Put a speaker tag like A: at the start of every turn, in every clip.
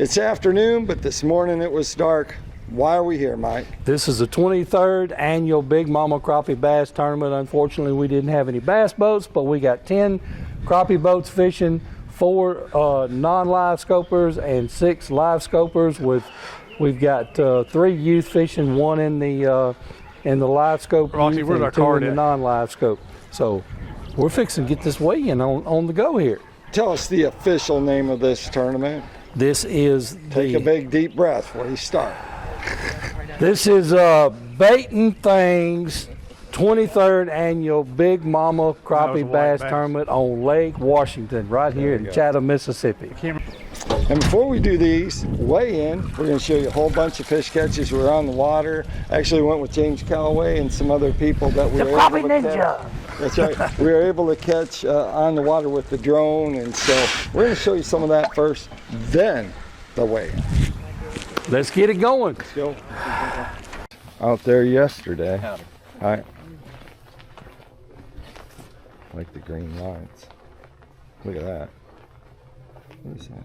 A: It's afternoon, but this morning it was dark. Why are we here, Mike?
B: This is the 23rd annual Big Mama Crappie Bass Tournament. Unfortunately, we didn't have any bass boats, but we got 10 crappie boats fishing, 4 non-live scopers and 6 live scopers. We've got 3 youth fishing, 1 in the live scope,
C: Rocky, where's our card
B: in the non-live scope. So we're fixing to get this weigh-in on the go here.
A: Tell us the official name of this tournament.
B: This is
A: Take a big deep breath before you start.
B: This is Baiting Things 23rd annual Big Mama Crappie Bass Tournament on Lake Washington, right here in Chatham, Mississippi.
A: And before we do these weigh-in, we're going to show you a whole bunch of fish catches. We're on the water. Actually went with James Calloway and some other people that we were able to catch. That's right. We were able to catch on the water with the drone, and so we're going to show you some of that first, then the weigh-in.
B: Let's get it going.
A: Let's go. Out there yesterday. Hi. Like the green lights. Look at that. What is that?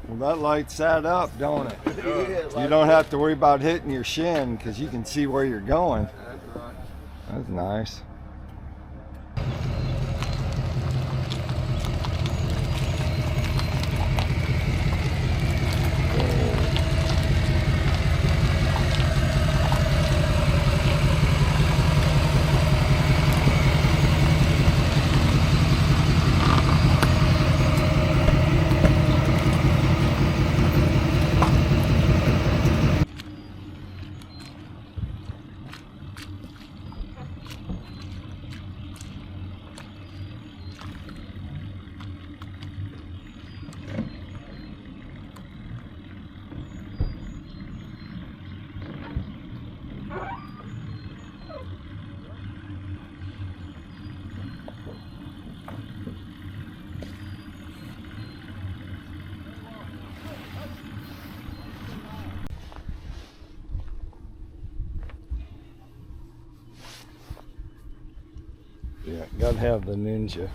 A: Well, that lights that up, don't it? You don't have to worry about hitting your shin because you can see where you're going. That's nice. Yeah, gotta have the ninja.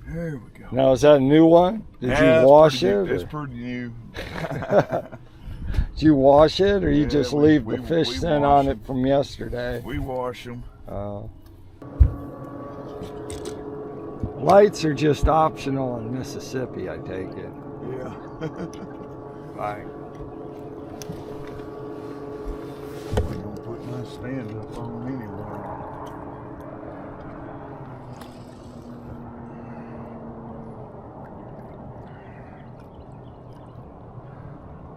D: There we go.
A: Now, is that a new one? Did you wash it?
D: It's pretty new.
A: Did you wash it, or you just leave the fish scent on it from yesterday?
D: We wash them.
A: Lights are just optional in Mississippi, I take it.
D: Yeah.
A: Right.
D: I'm gonna put my stand up on anyway.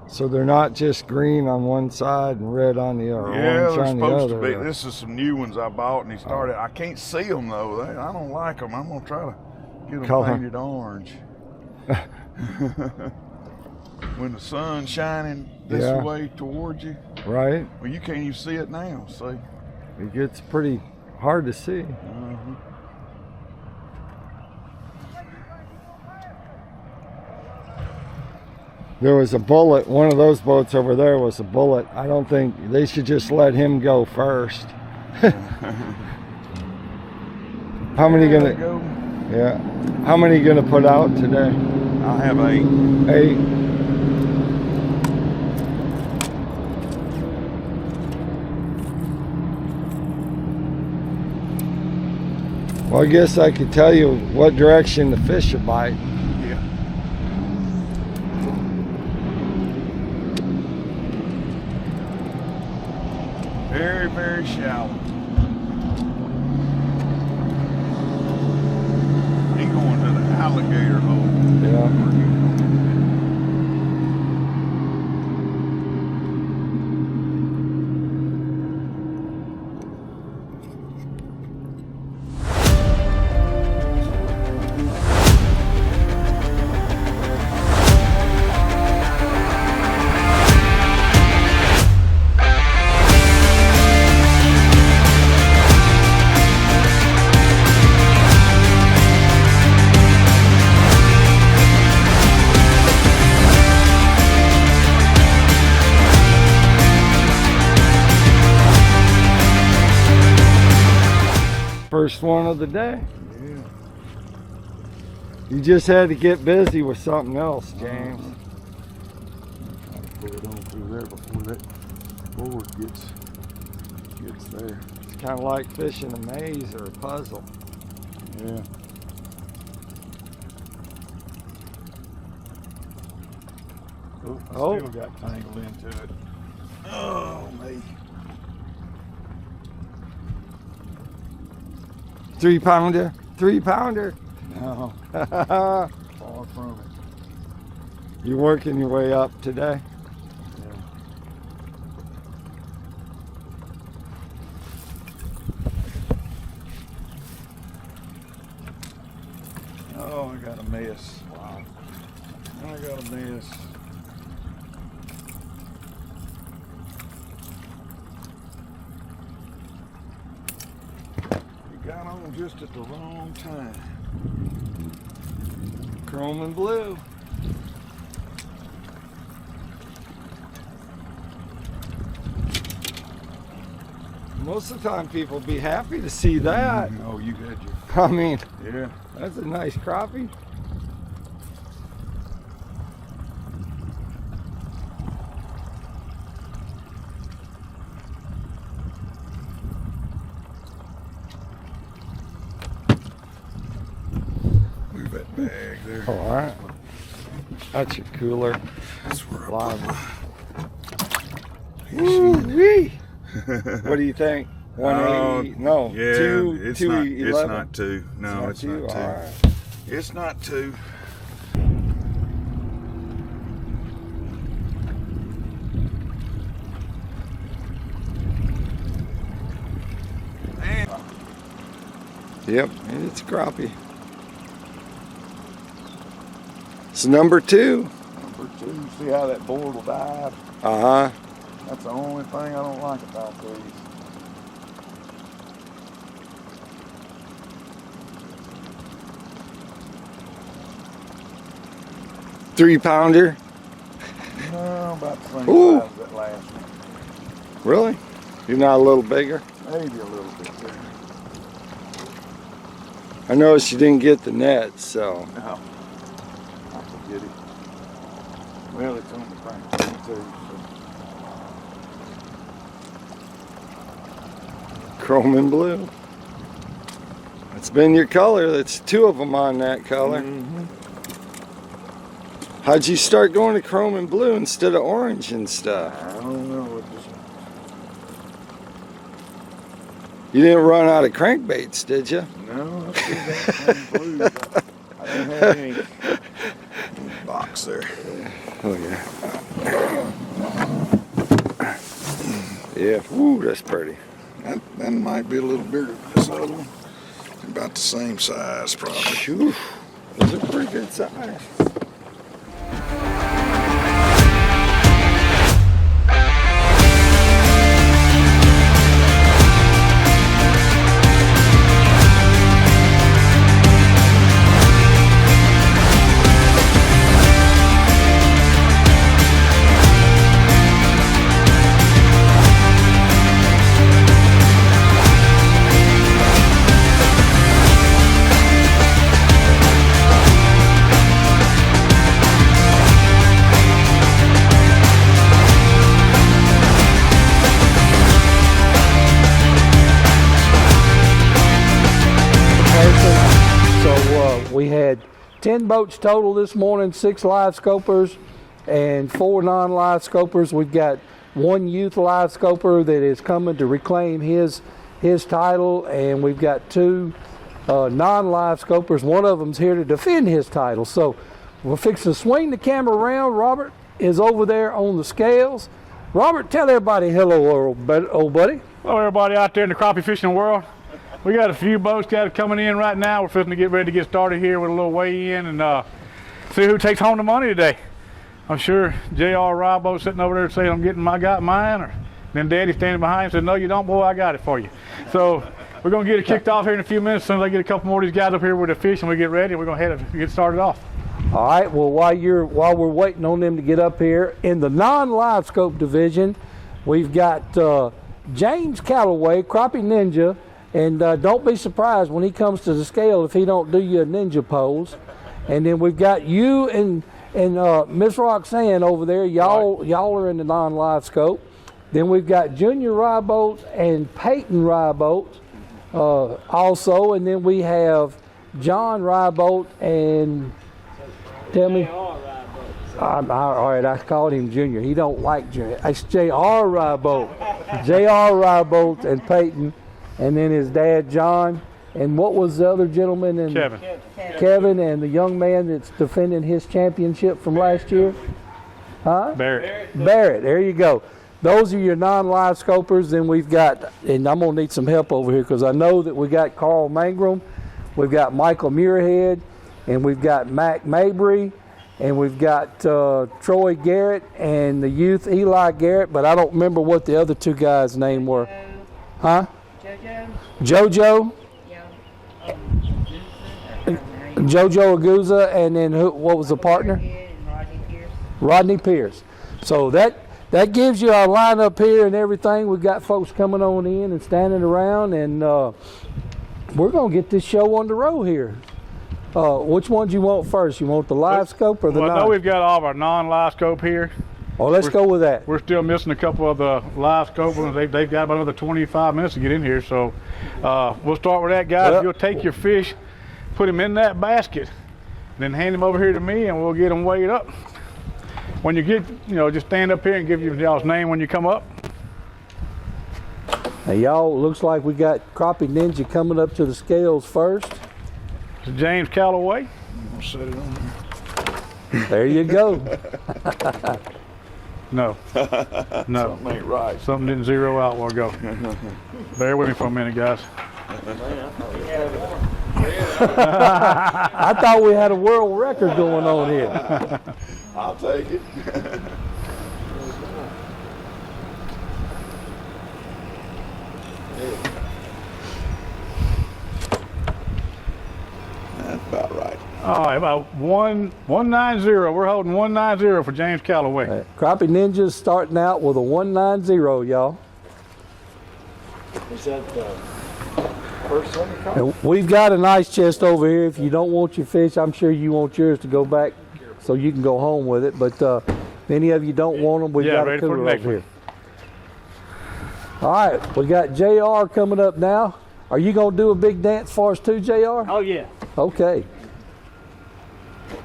A: So they're not just green on one side and red on the other.
D: Yeah, they're
A: on
D: supposed
A: the
D: to
A: other.
D: be. This is some new ones I bought, and he started. I can't see them though. I don't like them. I'm gonna try to get them painted orange. When the sun's shining this way towards you,
A: right?
D: Well, you can't even see it now. See,
A: it gets pretty hard to see. There was a bullet. One of those boats over there was a bullet. I don't think they should just let him go first. How many gonna? Yeah. How many gonna put out today?
D: I have 8.
A: 8. Well, I guess I could tell you what direction the fish are biting.
D: Yeah. Very, very shallow. He going to the alligator hole.
A: Yeah. First one of the day.
D: Yeah.
A: You just had to get busy with something else, James.
D: Put it on through there before that board gets there.
A: It's kind of like fishing a maze or a puzzle.
D: Yeah. Oh, still got tangled into it. Oh, me.
A: 3-pounder, 3-pounder.
D: No, far from it.
A: You're working your way up today.
D: Oh, I got a mess. Wow. I got a mess. You got on just at the wrong time.
A: Chrome and blue. Most of the time people be happy to see that.
D: Oh, you got your.
A: I mean,
D: Yeah.
A: that's a nice crappie.
D: Move that bag there.
A: Oh, all right. That's your cooler.
D: That's where I
A: Live.
D: put my.
A: Woo-wee. What do you think? 180? No,
D: Yeah,
A: 2,
D: it's
A: 211.
D: not. It's not 2. No, it's not 2.
A: All right.
D: It's not 2.
A: Yep, it's crappie. It's number 2.
D: Number 2. See how that board will dive?
A: Uh-huh.
D: That's the only thing I don't like about these.
A: Three-pounder.
D: No, about the same
A: Ooh.
D: size as that last one.
A: Really? You're not a little bigger?
D: Maybe a little bit bigger.
A: I noticed you didn't get the net, so.
D: No. I forget it. Well, it's on the crank too. So.
A: Chrome and blue. It's been your color. That's 2 of them on that color.
D: Mm-hmm.
A: How'd you start going to chrome and blue instead of orange and stuff?
D: I don't know. It just,
A: You didn't run out of crankbaits, did you?
D: no, I still got some blues. I don't have any box there.
A: Oh yeah. Yeah. Woo, that's pretty.
D: That might be a little bigger than this other one. About the same size, probably.
A: Phew. Those are pretty good size. We had 10 boats total this morning, 6 live scopers and 4 non-live scopers. We've got 1 youth live scoper that is coming to reclaim his title, and we've got 2 non-live scopers. One of them's here to defend his title. So we're fixing to swing the camera around. Robert is over there on the scales. Robert, tell everybody hello, old buddy.
C: Hello, everybody out there in the crappie fishing world. We got a few boats coming in right now. We're fixing to get ready to get started here with a little weigh-in and see who takes home the money today. I'm sure J.R. Robo sitting over there saying, I got mine, or then Daddy standing behind him said, no, you don't, boy, I got it for you. So we're going to get it kicked off here in a few minutes. As soon as I get a couple more of these guys up here with the fish and we get ready, we're going to head and get started off.
B: All right, well, while we're waiting on them to get up here, in the non-live scope division, we've got James Calloway, Crappie Ninja, And don't be surprised when he comes to the scale if he don't do you a ninja pose. And then we've got you and Miss Roxanne over there. Y'all are in the non-live scope. Then we've got Junior Rybolt and Peyton Rybolt also. And then we have John Rybolt and tell me. All right, I called him Junior. He don't like Junior. It's J.R. Rybolt. J.R. Rybolt and Peyton. And then his dad, John. And what was the other gentleman? And
C: Kevin.
B: Kevin and the young man that's defending his championship from last year? Huh?
C: Barrett.
B: Barrett, there you go. Those are your non-live scopers. Then we've got, and I'm going to need some help over here because I know that we got Carl Mangrum, we've got Michael Muirhead, and we've got Mac Mabry, and we've got Troy Garrett and the youth Eli Garrett, but I don't remember what the other two guys' name were. Huh? JoJo. JoJo Aguza, and then what was the partner? Rodney Pierce. So that gives you our lineup here and everything. We've got folks coming on in and standing around, and we're going to get this show on the road here. Which ones you want first? You want the live scope or the non?
C: I know we've got all of our non-live scope here.
B: Oh, let's go with that.
C: We're still missing a couple of the live scope ones. They've got about another 25 minutes to get in here. So we'll start with that, guys.
B: Yep.
C: You'll take your fish, put them in that basket, then hand them over here to me, and we'll get them weighed up. When you get, just stand up here and give y'all's name when you come up.
B: Now, y'all, looks like we got Crappie Ninja coming up to the scales first.
C: It's James Calloway.
D: I'll set it on there.
B: There you go.
C: No.
D: Something ain't right.
C: Something didn't zero out a while ago. Bear with me for a minute, guys.
B: I thought we had a world record going on here.
D: I'll take it. That's about right.
C: All right, about 190. We're holding 190 for James Calloway.
B: Crappie Ninja's starting out with a 190, y'all.
A: Is that the first one you caught?
B: And we've got a nice chest over here. If you don't want your fish, I'm sure you want yours to go back so you can go home with it. But if any of you don't want them, we've got a cooler over here. All right, we got JR coming up now. Are you going to do a big dance for us too, JR?
E: Oh, yeah.
B: Okay.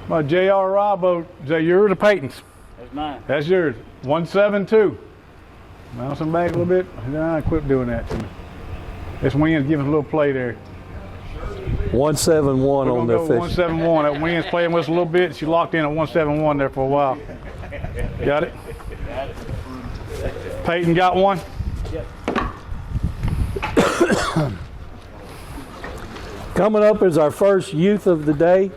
C: My J.R. Rybolt, yours or Peyton's?
E: That's mine.
C: That's yours. 172. Bounce them back a little bit. Nah, quit doing that to me. This wind's giving us a little play there.
B: 171 on their fish.
C: 171. That wind's playing with us a little bit. She locked in at 171 there for a while. Got it? Peyton got one?
B: Coming up is our first youth of the day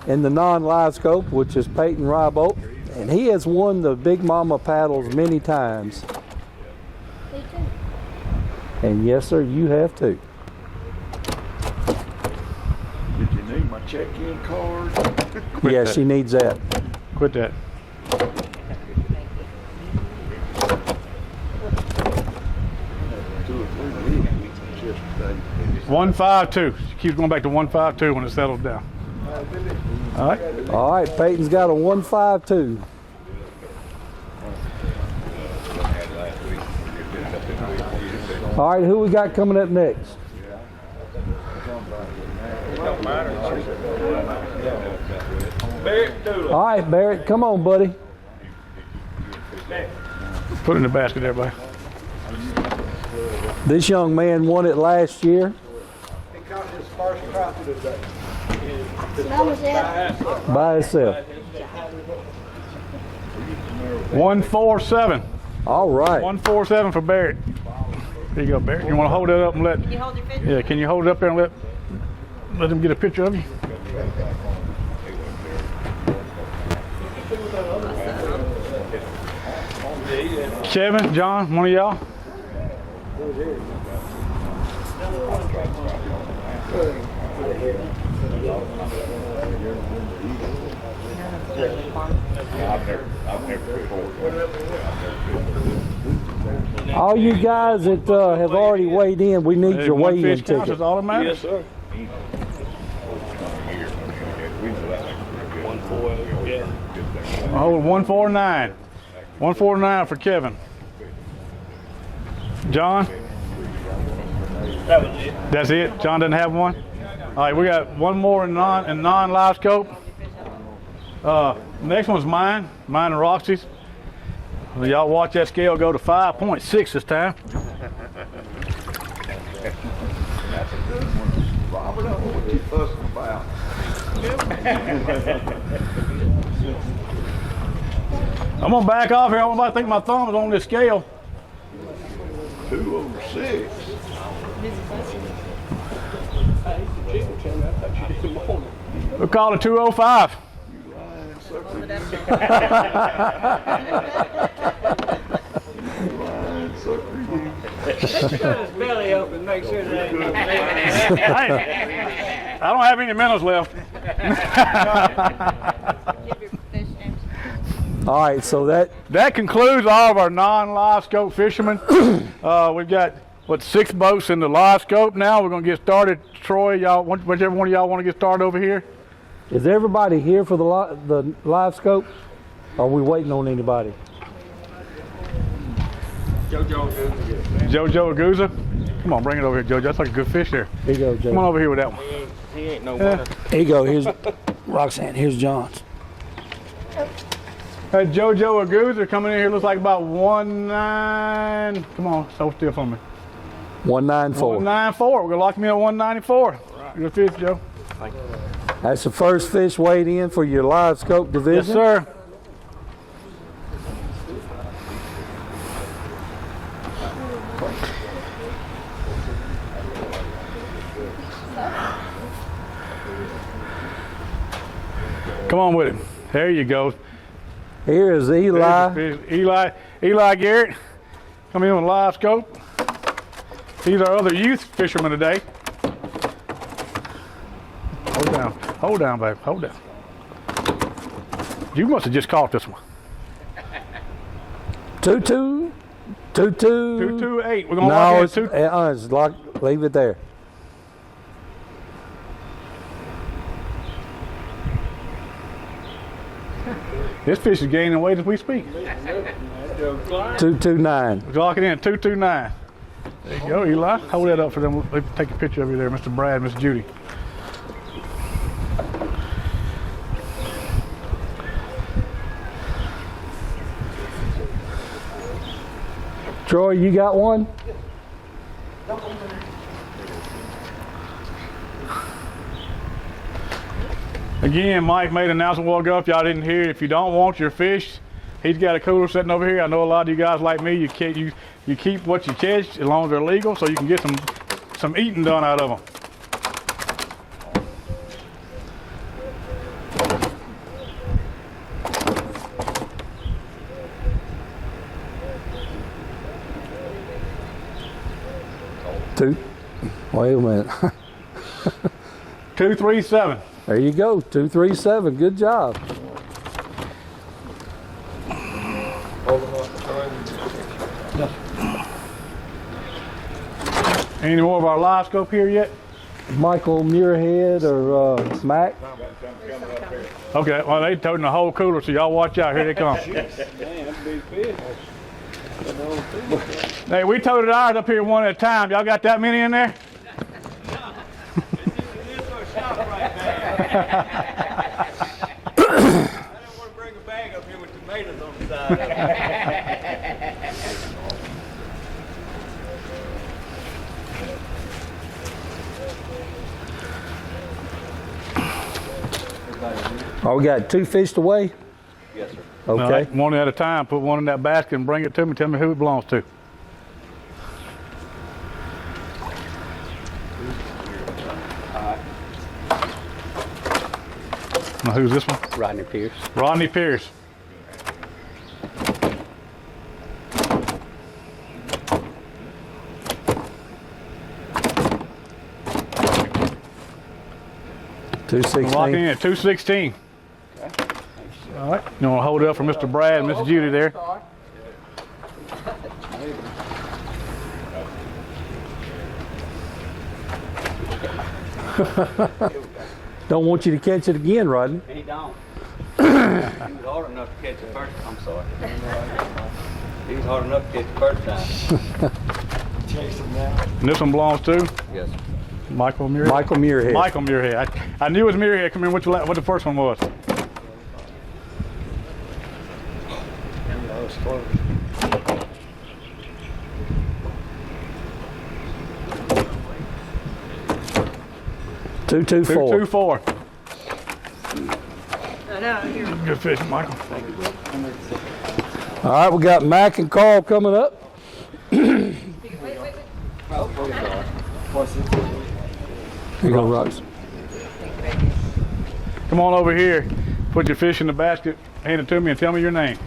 B: in the non-live scope, which is Peyton Rybolt, and he has won the Big Mama paddles many times. And yes, sir, you have too.
D: Did you need my check-in card?
B: Yes,
C: that.
B: she needs that.
C: Quit that.
D: Two or three weeks yesterday.
C: 152. She keeps going back to 152 when it settles down. All right.
B: All right, Peyton's got a 152. All right, who we got coming up next? All right, Barrett, come on, buddy.
C: Put it in the basket there, buddy.
B: This young man won it last year.
A: He caught his first crappie today.
B: By himself.
C: 147.
B: All right.
C: 147 for Barrett. Here you go, Barrett. You want to hold it up and let?
F: Can you hold your fish?
C: Yeah. Can you hold it up there and let him get a picture of you? Kevin, John, one of y'all.
D: I've never before.
B: All you guys that have already weighed in, we need your
C: One
B: weigh-in
C: fish counts,
B: ticket.
C: that's all that matters.
E: Yes, sir.
C: Oh, 149. 149 for Kevin. John?
E: That was it.
C: That's it? John doesn't have one? All right, we got one more in non-live scope. Next one's mine and Roxy's. Y'all watch that scale go to 5.6 this time.
D: Robert, I don't know what you fussing about.
C: I'm gonna back off here. I think my thumb is on this scale.
D: 206.
C: We'll call it 205.
D: You lying sucker. You lying sucker. You.
E: Cut his belly open, make sure that ain't
C: I don't have any minnows left.
B: All right, so
C: That concludes all of our non-live scope fishermen. We've got, 6 boats in the live scope now. We're going to get started. Troy, y'all, whichever one of y'all want to get started over here.
B: is everybody here for the live scope? Are we waiting on anybody?
C: Jojo Aguza. Come on, bring it over here, Jojo. That's like a good fish there.
B: Here you go, Joe.
C: Come on over here with that one.
E: He ain't no winner.
B: Here you go. Here's Roxanne. Here's John's.
C: That Jojo Aguza coming in here looks like about 1.9. Come on, so still for me.
B: 194.
C: 194. We're going to lock him in at 194. Good fish, Joe.
B: That's the first fish weighed in for your live scope division.
C: Yes, sir. Come on with it. There you go.
B: Here is Eli.
C: There's the fish. Eli Garrett coming in with live scope. He's our other youth fisherman today. Hold down, babe, hold down. You must have just caught this one.
B: 2-2. 2-2.
C: 228. We're gonna
B: No,
C: lock
B: it's,
C: in at 2.
B: it's lock, leave it there.
C: This fish is gaining weight as we speak.
B: 229.
C: We're locking in at 229. There you go, Eli. Hold that up for them. Let me take a picture of you there, Mr. Brad, Miss Judy.
B: Troy, you got one?
C: Again, Mike made an announcement a while ago. If y'all didn't hear it, if you don't want your fish, he's got a cooler sitting over here. I know a lot of you guys like me. You keep what you catch as long as they're legal, so you can get some eating done out of them.
B: Wait a minute.
C: 237.
B: There you go. 237. Good job.
C: Any more of our live scope here yet?
B: Michael Muirhead or Mac?
C: Okay, well, they toting the whole cooler, so y'all watch out. Here they come. Hey, we toted ours up here one at a time. Y'all got that many in there?
E: I don't want to bring a bag up here with tomatoes on the side of it.
B: Oh, we got 2 fish to weigh?
E: Yes, sir.
B: Okay.
C: All right, one at a time. Put one in that basket and bring it to me. Tell me who it belongs to. Now, who's this one?
E: Rodney Pierce.
C: Rodney Pierce. Lock in at 216.
E: Okay.
C: All right. You want to hold it up for Mr. Brad and Miss Judy there?
B: Don't want you to catch it again, Rodney.
E: He don't. He was hard enough to catch it first. I'm sorry. He was hard enough to catch the first time.
A: Chase him now.
C: And this one belongs to
E: Yes.
C: Michael Muirhead.
B: Michael Muirhead.
C: Michael Muirhead. I knew it was Muirhead. Come in, what the first one was.
A: That was close.
B: Two, two, four.
C: 224.
F: I know. Here.
C: Good fish, Michael.
B: All right, we got Mac and Carl coming up.
F: Wait.
B: Here you go, Rox.
C: Come on over here. Put your fish in the basket. Hand it to me and tell me your name.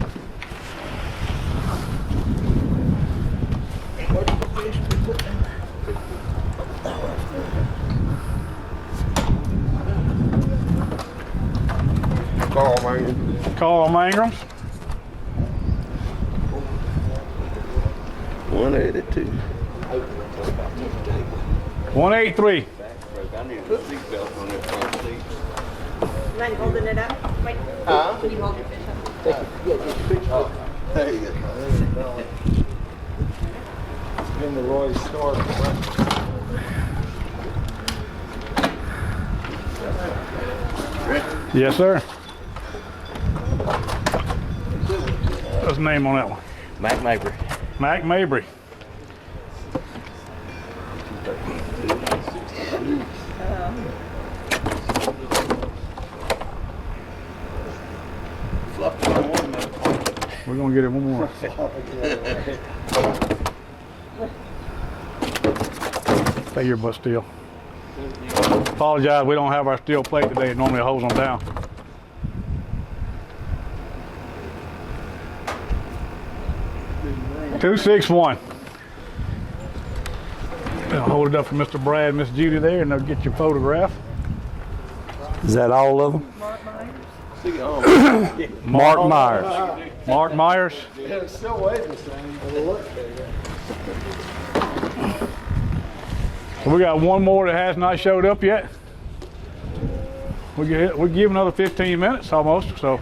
D: Carl Mangum.
C: Carl Mangrams.
G: 182.
C: 183.
E: I need a seatbelt on that front seat.
F: Mind holding it up? Wait. Can you hold your fish up?
G: There you go.
A: It's been the Roy's store.
C: Yes, sir. What's the name on that one?
E: Mac Mabry.
C: Mac Mabry. We're gonna get it one more. Stay your butt still. Apologize, we don't have our steel plate today. It normally holds them down. $261. I'll hold it up for Mr. Brad and Miss Judy there, and they'll get your photograph.
B: Is that all of them? Mark Myers.
C: Mark Myers.
A: Yeah, it's still weighing the same, but it looks bigger.
C: We got one more that has not showed up yet. We give another 15 minutes almost, so.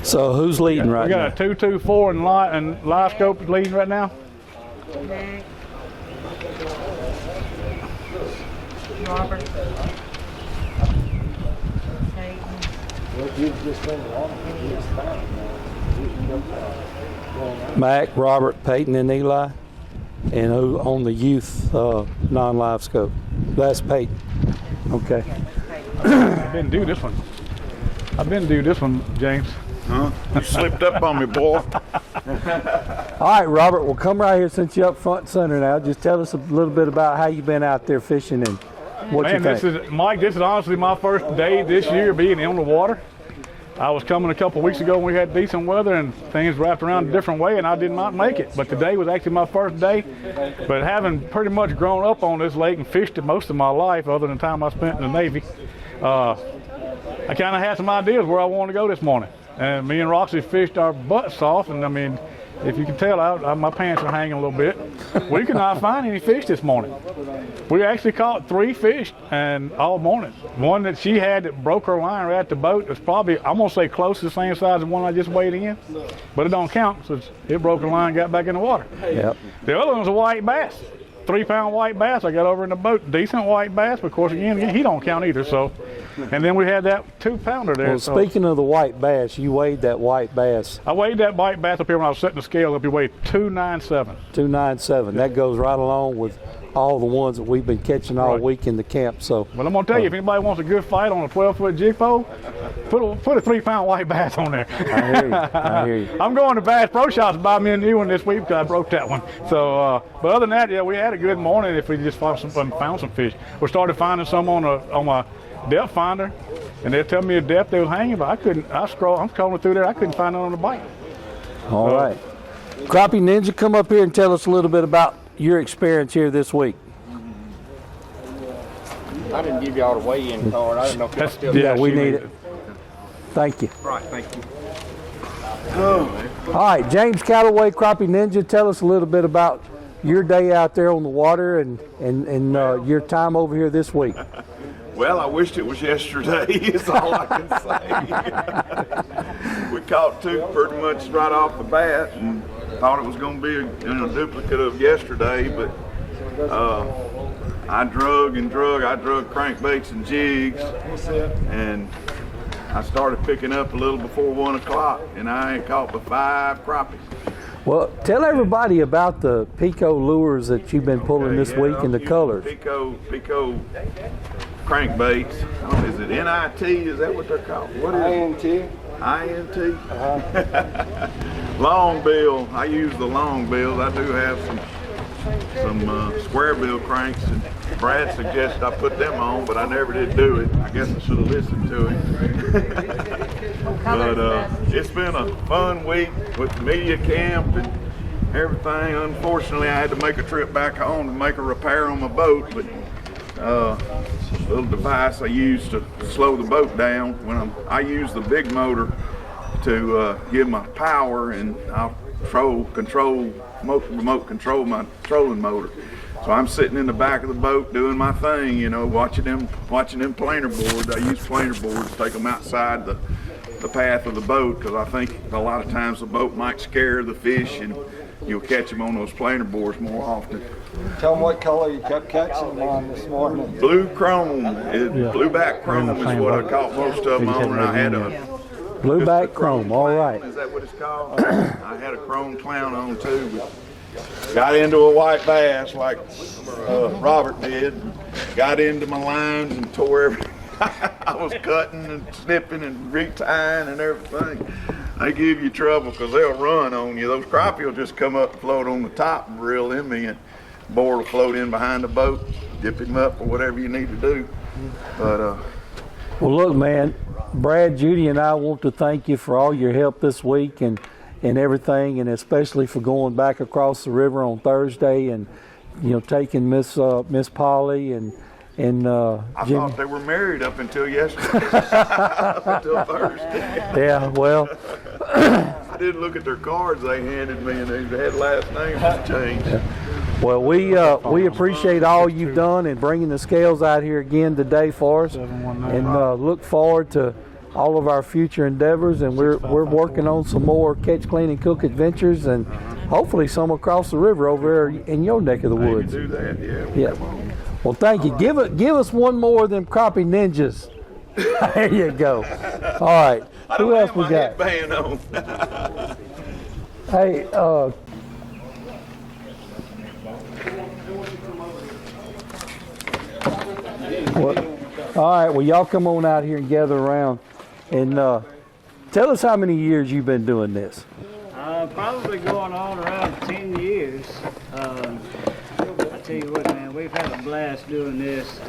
B: So who's leading right
C: We got
B: now?
C: a 224 and live scope is leading right now.
F: Mac. Robert. Peyton.
A: Well, you've just been along. He's found now.
B: Mac, Robert, Peyton, and Eli. And who on the youth non-live scope? That's Peyton. Okay.
C: I've been due this one. James.
D: Huh? You slipped up on me, boy.
B: All right, Robert, we'll come right here since you're up front and center now. Just tell us a little bit about how you've been out there fishing and what you think.
C: Mike, this is honestly my first day this year being on the water. I was coming a couple weeks ago when we had decent weather and things wrapped around a different way, and I did not make it. But today was actually my first day. But having pretty much grown up on this lake and fished it most of my life, other than the time I spent in the Navy, I kind of had some ideas where I wanted to go this morning. And me and Roxy fished our butts off, and I mean, if you can tell, my pants are hanging a little bit. We could not find any fish this morning. We actually caught 3 fish and all morning. One that she had that broke her line right at the boat is probably, I'm gonna say close to the same size as the one I just weighed in, but it don't count since it broke her line and got back in the water.
B: Yep.
C: The other one's a white bass. 3-pound white bass I got over in the boat. Decent white bass, but of course again he don't count either. So, and then we had that 2-pounder there.
B: Well, speaking of the white bass, you weighed that white bass.
C: I weighed that white bass up here when I was setting the scale up. He weighed 297.
B: 297. That goes right along with all the ones that we've been catching all week in the camp. So,
C: Well, I'm gonna tell you, if anybody wants a good fight on a 12-foot jig pole, put a 3-pound white bass on there.
B: I hear you. I hear you.
C: I'm going to Bass Pro Shops to buy me a new one this week because I broke that one. So, but other than that, yeah, we had a good morning. If we just found some fish, we started finding some on my depth finder, and they tell me the depth they was hanging, but I couldn't. I'm scrolling through there. I couldn't find it on the bite.
B: All right. Crappie Ninja, come up here and tell us a little bit about your experience here this week.
E: I didn't give y'all the weigh-in card. I didn't know if y'all still.
B: Yeah, we
C: she
B: need it. Thank you.
E: Right, thank you.
B: All right, James Calloway, Crappie Ninja, tell us a little bit about your day out there on the water and your time over here this week.
D: Well, I wished it was yesterday, is all I can say. We caught two pretty much right off the bat and thought it was going to be a duplicate of yesterday, but I drug and drug. I drug crankbaits and jigs, and I started picking up a little before 1 o'clock, and I ain't caught but 5 crappies.
B: Well, tell everybody about the Pico lures that you've been pulling this week and the colors.
D: Pico crankbaits. Is it NIT? Is that what they're called? What is
A: INT.
D: INT? Long bill. I use the long bills. I do have some square bill cranks, and Brad suggested I put them on, but I never did do it. I guess I should have listened to him. But it's been a fun week with the media camp and everything. Unfortunately, I had to make a trip back home to make a repair on my boat, but little device I use to slow the boat down when I use the big motor to give my power, and I'll remote control my trolling motor. So I'm sitting in the back of the boat doing my thing, you know, watching them planer boards. I use planer boards to take them outside the path of the boat, because I think a lot of times the boat might scare the fish and you'll catch them on those planer boards more often.
A: Tell them what color you kept catching them on this morning.
D: Blue chrome, blueback chrome is what I caught most of them on, and I had a
B: Blueback chrome, all right.
D: Is that what it's called? I had a chrome clown on too, but got into a white bass like Robert did. Got into my lines and tore everything. I was cutting and snipping and retying and everything. They give you trouble because they'll run on you. Those crappie will just come up and float on the top and reel them in. Board will float in behind the boat, dip him up or whatever you need to do. But
B: well, look, man, Brad, Judy, and I want to thank you for all your help this week and everything, and especially for going back across the river on Thursday and, you know, taking Miss Polly and
D: I thought they were married up until yesterday, up until Thursday.
B: Yeah, well,
D: I didn't look at their cards they handed me, and they had last names changed.
B: well, we appreciate all you've done in bringing the scales out here again today for us, and look forward to all of our future endeavors. And we're working on some more catch, clean, and cook adventures, and hopefully some across the river over there in your neck of the woods.
D: Maybe do that, yeah.
B: Yeah. Well, thank you. Give us one more of them Crappie Ninjas. There you go. All right. Who else we got?
D: Headband on.
B: Hey, what? All right. Well, y'all come on out here and gather around, and tell us how many years you've been doing this.
H: Probably going on around 10 years. I tell you what, man, we've had a blast doing this.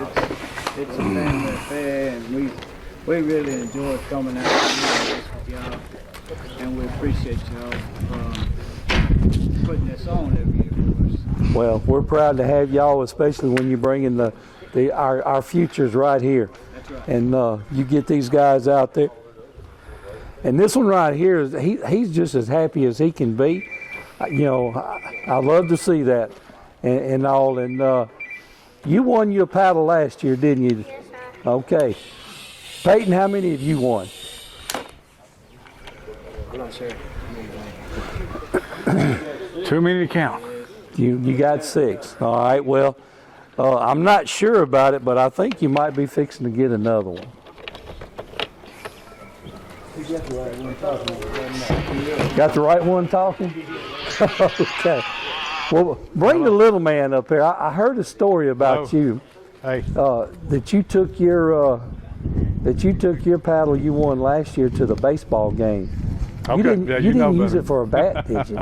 H: It's a family affair, and we really enjoy coming out and doing this with y'all, and we appreciate y'all putting this on every year for us.
B: Well, we're proud to have y'all, especially when you're bringing our futures right here.
H: That's right.
B: And you get these guys out there. And this one right here, he's just as happy as he can be. You know, I love to see that and all. And you won your paddle last year, didn't you?
F: Yes, sir.
B: Okay. Peyton, how many have you won?
H: I'm not sure.
C: Too many to count.
B: You got 6. All right. Well, I'm not sure about it, but I think you might be fixing to get another one. Got the right one talking? Okay. Well, bring the little man up here. I heard a story about you.
C: Hey.
B: That you took your paddle you won last year to the baseball game.
C: Okay.
B: You didn't,
C: Yeah,
B: you didn't use
C: better.
B: it for a bat, did you?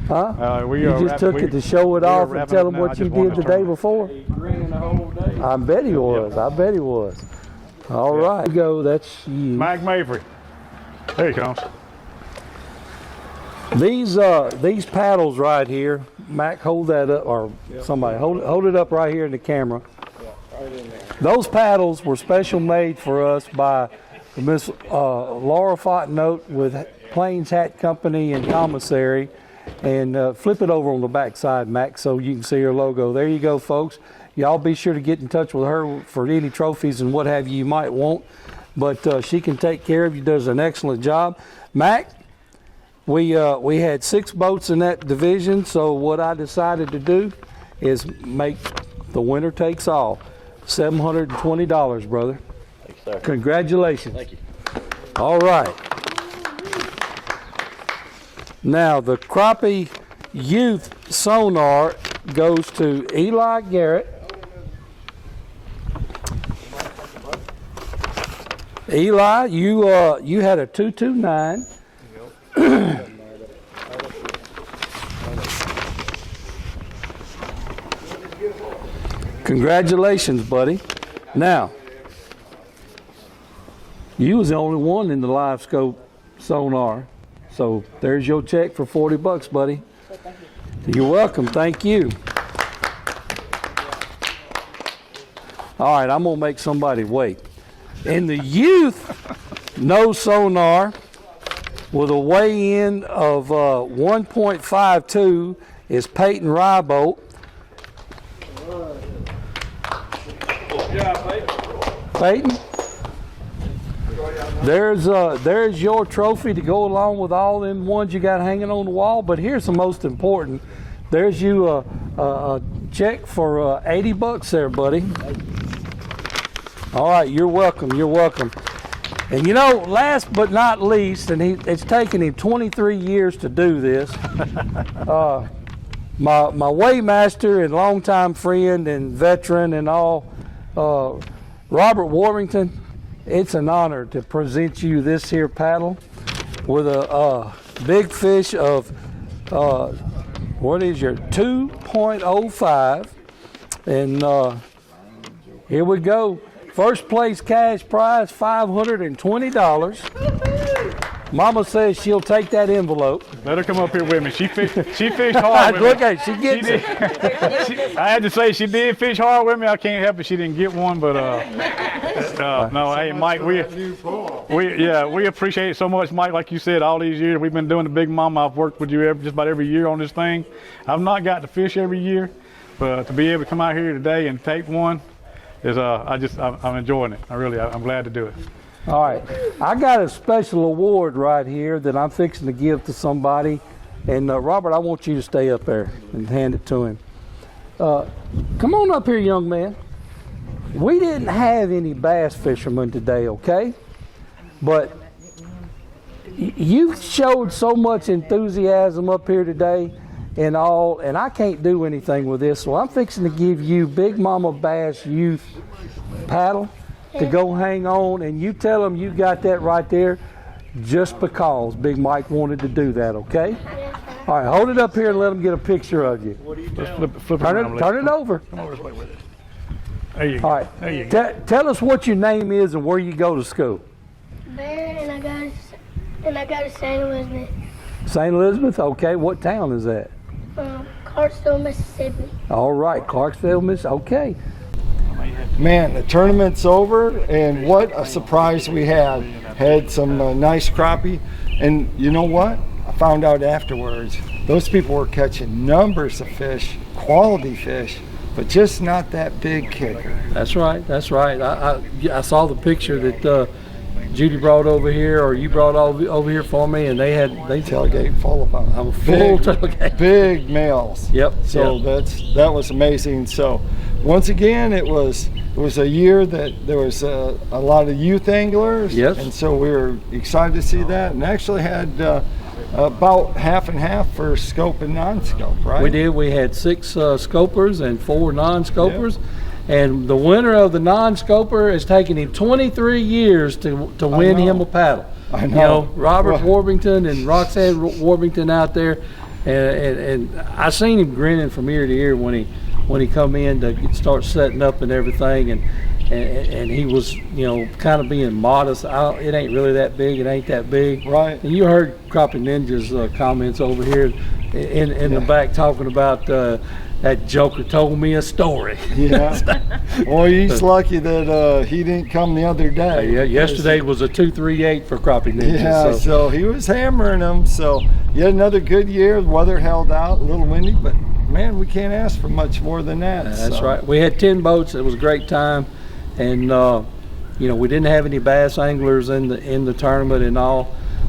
B: Huh?
C: We
B: You
C: are
B: just took it to show it off and
C: wrapping
B: tell
C: up
B: them
C: now. I
B: what you
C: just won
B: did
C: this
B: the day
C: tournament.
B: before? I bet he was. I bet he was. All right. Go. That's you.
C: Mike Mavry. There he comes.
B: These paddles right here, Mac, hold that up, or somebody hold it up right here in the camera. Those paddles were special made for us by Miss Laura Fontenot with Plains Hat Company and Commissary. And flip it over on the back side, Max, so you can see her logo. There you go, folks. Y'all be sure to get in touch with her for any trophies and what have you might want. But she can take care of you, does an excellent job. Mac, we had 6 boats in that division, so what I decided to do is make the winner takes all. $720, brother.
G: Thanks, sir.
B: Congratulations.
G: Thank you.
B: All right. Now, the Crappie Youth Sonar goes to Eli Garrett. Eli, you had a 229. Congratulations, buddy. Now, you was the only one in the live scope sonar. So there's your check for $40, buddy. You're welcome. Thank you. All right, I'm gonna make somebody wait. In the youth no sonar with a weigh-in of 1.52 is Peyton Rybolt. Peyton, there's your trophy to go along with all them ones you got hanging on the wall. But here's the most important. There's you a check for $80 there, buddy. All right, you're welcome. You're welcome. And you know, last but not least, and it's taken him 23 years to do this. My weighmaster and longtime friend and veteran and all, Robert Warrington. It's an honor to present you this here paddle with a big fish of what is your 2.05, and here we go. First place cash prize $520. Mama says she'll take that envelope.
C: Let her come up here with me. She fished hard with me.
B: Look at she gets it.
C: I had to say she did fish hard with me. I can't help it. She didn't get one, but no. Hey, Mike, we appreciate it so much, Mike. Like you said, all these years we've been doing the Big Mama. I've worked with you just about every year on this thing. I've not got to fish every year, but to be able to come out here today and take one is I'm enjoying it. I'm glad to do it.
B: All right, I got a special award right here that I'm fixing to give to somebody, and Robert, I want you to stay up there and hand it to him. Come on up here, young man. We didn't have any bass fishermen today, okay? But you showed so much enthusiasm up here today and all, and I can't do anything with this, so I'm fixing to give you Big Mama Bass Youth paddle to go hang on, and you tell them you got that right there just because Big Mike wanted to do that, okay? All right, hold it up here and let them get a picture of you.
C: What are you doing? Flip it around,
B: turn it over.
C: Come over this way with it. There you go.
B: All right,
C: there you go.
B: Tell us what your name is and where you go to school.
I: Bear, and I go to St. Elizabeth.
B: St. Elizabeth, okay. What town is that?
I: Clarksville, Mississippi.
B: All right, Clarksville, Mississippi, okay.
A: Man, the tournament's over, and what a surprise we had. Had some nice crappie, and you know what? I found out afterwards, those people were catching numbers of fish, quality fish, but just not that big kicker.
B: That's right, that's right. I saw the picture that Judy brought over here, or you brought over here for me, and they
A: Tailgate full of them.
B: I'm full tailgate.
A: Big males.
B: Yep.
A: So
B: yep.
A: that was amazing. So once again, it was a year that there was a lot of youth anglers.
B: Yes.
A: And so we were excited to see that, and actually had about half and half for scope and non-scope, right?
B: We did. We had 6 scopers and 4 non-scopers. Yep. And the winner of the non-scoper has taken him 23 years to win him a paddle.
A: I know.
B: You know, Robert Warrington and Roxanne Warrington out there, and I seen him grinning from ear to ear when he come in to start setting up and everything, and he was, you know, kind of being modest. It ain't really that big. It ain't that big.
A: Right.
B: And you heard Crappie Ninja's comments over here. in the back talking about that joker told me a story.
A: Yeah. Well, he's lucky that he didn't come the other day.
B: Yeah, yesterday was a 238 for Crappie Ninja.
A: Yeah, so he was hammering them. So yet another good year. The weather held out, a little windy, but man, we can't ask for much more than that.
B: That's right. We had 10 boats. It was a great time, and you know, we didn't have any bass anglers in the tournament and all.